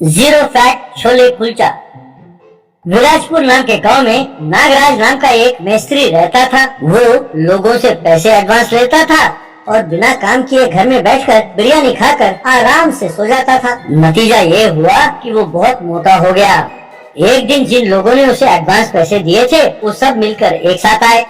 Zero fat छोले कुलचा। विराजपुर नाम के गांव में नागराज नाम का एक मिस्त्री रहता था। वो लोगों से पैसे एडवांस लेता था और बिना काम किए घर में बैठकर बिरयानी खाकर आराम से सो जाता था। नतीजा ये हुआ कि वो बहुत मोटा हो गया। एक दिन जिन लोगों ने उसे एडवांस पैसे दिए थे वो सब मिलकर एक साथ आए।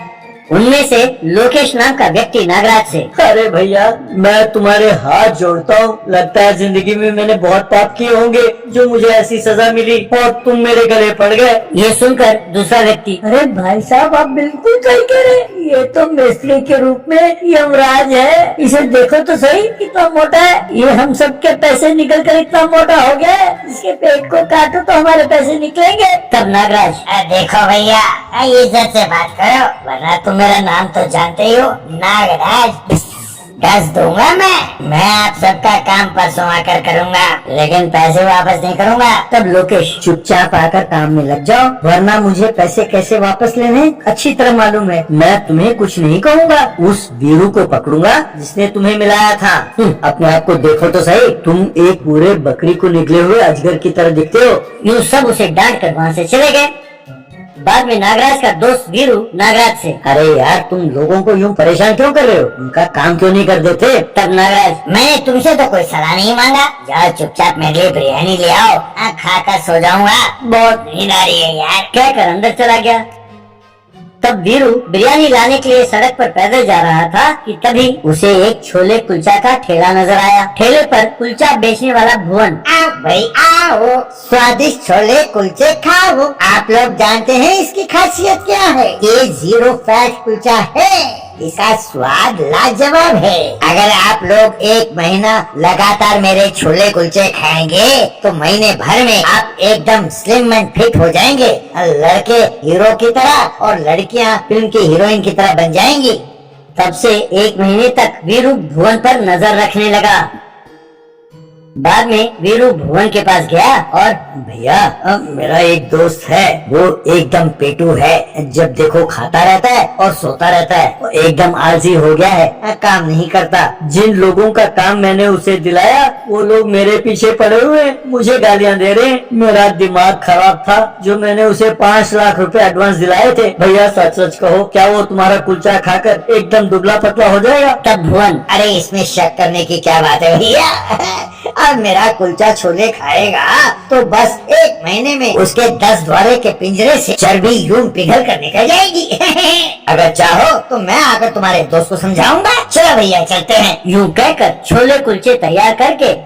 उनमें से लोकेश नाम का व्यक्ति नागराज से, अरे भैया, मैं तुम्हारे हाथ जोड़ता हूँ। लगता है जिंदगी में मैंने बहुत पाप किए होंगे जो मुझे ऐसी सजा मिली और तुम मेरे गले पड़ गए। ये सुनकर दूसरा व्यक्ति, अरे भाई साहब, आप बिल्कुल सही कह रहे हैं। ये तो मिस्त्री के रूप में यमराज है। इसे देखो तो सही कितना मोटा है। ये हम सब के पैसे निकल कर इतना मोटा हो गया है। इसके पेट को काटो तो हमारे पैसे निकलेंगे। तब नागराज, देखो भैया, इज्जत से बात करो, वरना तुम मेरा नाम तो जानते ही हो, नागराज। दस दूंगा मैं आप सबका काम परसों आकर करूंगा, लेकिन पैसे वापस नहीं करूंगा। तब लोकेश, चुपचाप आकर काम में लग जाओ, वरना मुझे पैसे कैसे वापस लेने अच्छी तरह मालूम है। मैं तुम्हें कुछ नहीं कहूँगा। उस वीरू को पकड़ूंगा जिसने तुम्हें मिलाया था। अपने आप को देखो तो सही, तुम एक पूरे बकरी को निकले हुए अजगर की तरह दिखते हो। यूँ सब उसे डांट कर वहाँ से चले गए। बाद में नागराज का दोस्त वीरू नागराज से, अरे यार, तुम लोगों को यूँ परेशान क्यों कर रहे हो? उनका काम क्यों नहीं कर देते? तब नागराज, मैंने तुमसे तो कोई सलाह नहीं मांगा। जाओ चुपचाप मेरे लिए बिरयानी ले आओ, खाकर सो जाऊंगा। बहुत नींद आ रही है यार। कहकर अंदर चला गया। तब वीरू बिरयानी लाने के लिए सड़क पर पैदल जा रहा था कि तभी उसे एक छोले कुलचा का ठेला नजर आया। ठेले पर कुलचा बेचने वाला भुवन, आओ भाई आओ, स्वादिष्ट छोले कुलचे खाओ। आप लोग जानते हैं इसकी खासियत क्या है? ये जीरो फैट कुलचा है। इसका स्वाद लाजवाब है। अगर आप लोग एक महीना लगातार मेरे छोले कुलचे खाएंगे तो महीने भर में आप एकदम स्लिम एंड फिट हो जाएंगे। लड़के हीरो की तरह और लड़कियां फिल्म की हीरोइन की तरह बन जाएंगी। तब से एक महीने तक वीरू भुवन पर नजर रखने लगा। बाद में वीरू भुवन के पास गया और, भैया, मेरा एक दोस्त है, वो एकदम पेटू है। जब देखो खाता रहता है और सोता रहता है। वो एकदम आलसी हो गया है, काम नहीं करता। जिन लोगों का काम मैंने उसे दिलाया वो लोग मेरे पीछे पड़े हुए हैं, मुझे गालियां दे रहे हैं। मेरा दिमाग खराब था जो मैंने उसे 5 लाख रुपए एडवांस दिलाए थे। भैया, सच सच कहो, क्या वो तुम्हारा कुलचा खाकर एकदम दुबला पतला हो जाएगा? तब भुवन, अरे इसमें शक करने की क्या बात है भैया। अब मेरा कुलचा छोले खाएगा तो बस एक महीने में उसके 10 द्वारे के पिंजरे से चर्बी यूं पिघल कर निकल जाएगी। अगर चाहो तो मैं आकर तुम्हारे दोस्त को समझाऊंगा। चलो भैया, चलते हैं। यूं कहकर छोले कुलचे तैयार करके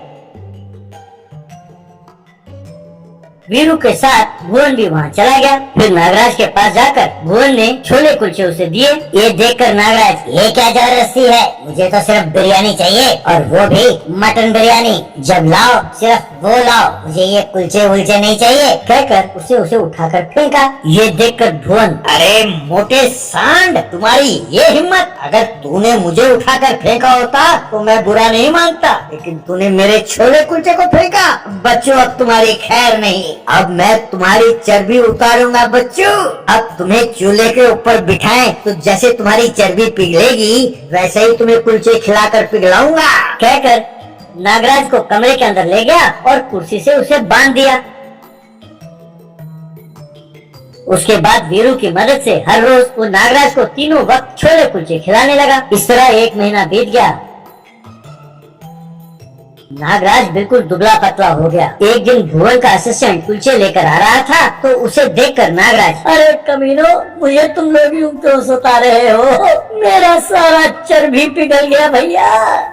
वीरू के साथ भुवन भी वहाँ चला गया। फिर नागराज के पास जाकर भुवन ने छोले कुलचे उसे दिए। ये देखकर नागराज, ये क्या जबरदस्ती है? मुझे तो सिर्फ बिरयानी चाहिए, और वो भी मटन बिरयानी। जब लाओ सिर्फ वो लाओ, मुझे ये कुलचे वुलचे नहीं चाहिए। कहकर उसे उठाकर फेंका। ये देखकर भुवन, अरे मोटे सांड, तुम्हारी ये हिम्मत! अगर तूने मुझे उठाकर फेंका होता तो मैं बुरा नहीं मानता, लेकिन तूने मेरे छोले कुलचे को फेंका। बच्चों, अब तुम्हारी खैर नहीं। अब मैं तुम्हारी चर्बी उतारूंगा बच्चों। अब तुम्हें चूल्हे के ऊपर बिठाएं तो जैसे तुम्हारी चर्बी पिघलेगी वैसे ही तुम्हें कुलचे खिलाकर पिघलाऊंगा। कहकर नागराज को कमरे के अंदर ले गया और कुर्सी से उसे बांध दिया। उसके बाद वीरू की मदद से हर रोज वो नागराज को तीनों वक्त छोले कुलचे खिलाने लगा। इस तरह एक महीना बीत गया। नागराज बिल्कुल दुबला पतला हो गया। एक दिन भुवन का असिस्टेंट कुलचे लेकर आ रहा था तो उसे देखकर नागराज, अरे कमीनो, मुझे तुम लोग यूं क्यों सता रहे हो? मेरा सारा चर्बी पिघल गया भैया।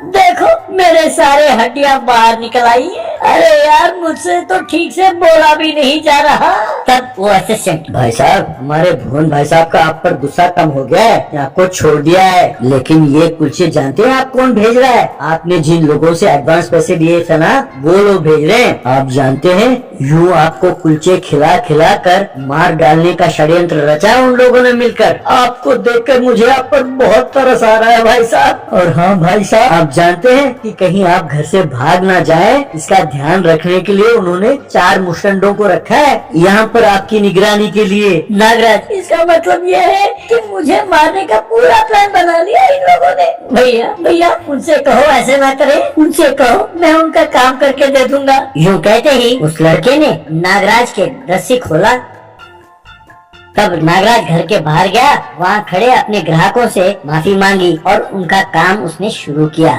देखो, मेरे सारे हड्डियां बाहर निकल आई है। अरे यार, मुझसे तो ठीक से बोला भी नहीं जा रहा। तब वो असिस्टेंट, भाई साहब, हमारे भुवन भाई साहब का आप पर गुस्सा कम हो गया है, आपको छोड़ दिया है। लेकिन ये कुलचे जानते हैं आप कौन भेज रहा है? आपने जिन लोगों से एडवांस पैसे दिए थे ना, वो लोग भेज रहे हैं। आप जानते हैं यूं आपको कुलचे खिला खिला कर मार डालने का षड्यंत्र रचा उन लोगों ने मिलकर। आपको देखकर मुझे आप पर बहुत तरस आ रहा है भाई साहब। और हाँ भाई साहब, आप जानते हैं कि कहीं आप घर से भाग ना जाएं, इसका ध्यान रखने के लिए उन्होंने 4 मुशंडों को रखा है यहाँ पर आपकी निगरानी के लिए। नागराज, इसका मतलब यह है कि मुझे मारने का पूरा प्लान बना लिया इन लोगों ने। भैया भैया, उनसे कहो ऐसे ना करे, उनसे कहो मैं उनका काम करके दे दूंगा। यूं कहते ही उस लड़के ने नागराज के रस्सी खोला। तब नागराज घर के बाहर गया, वहाँ खड़े अपने ग्राहकों से माफी मांगी और उनका काम उसने शुरू किया।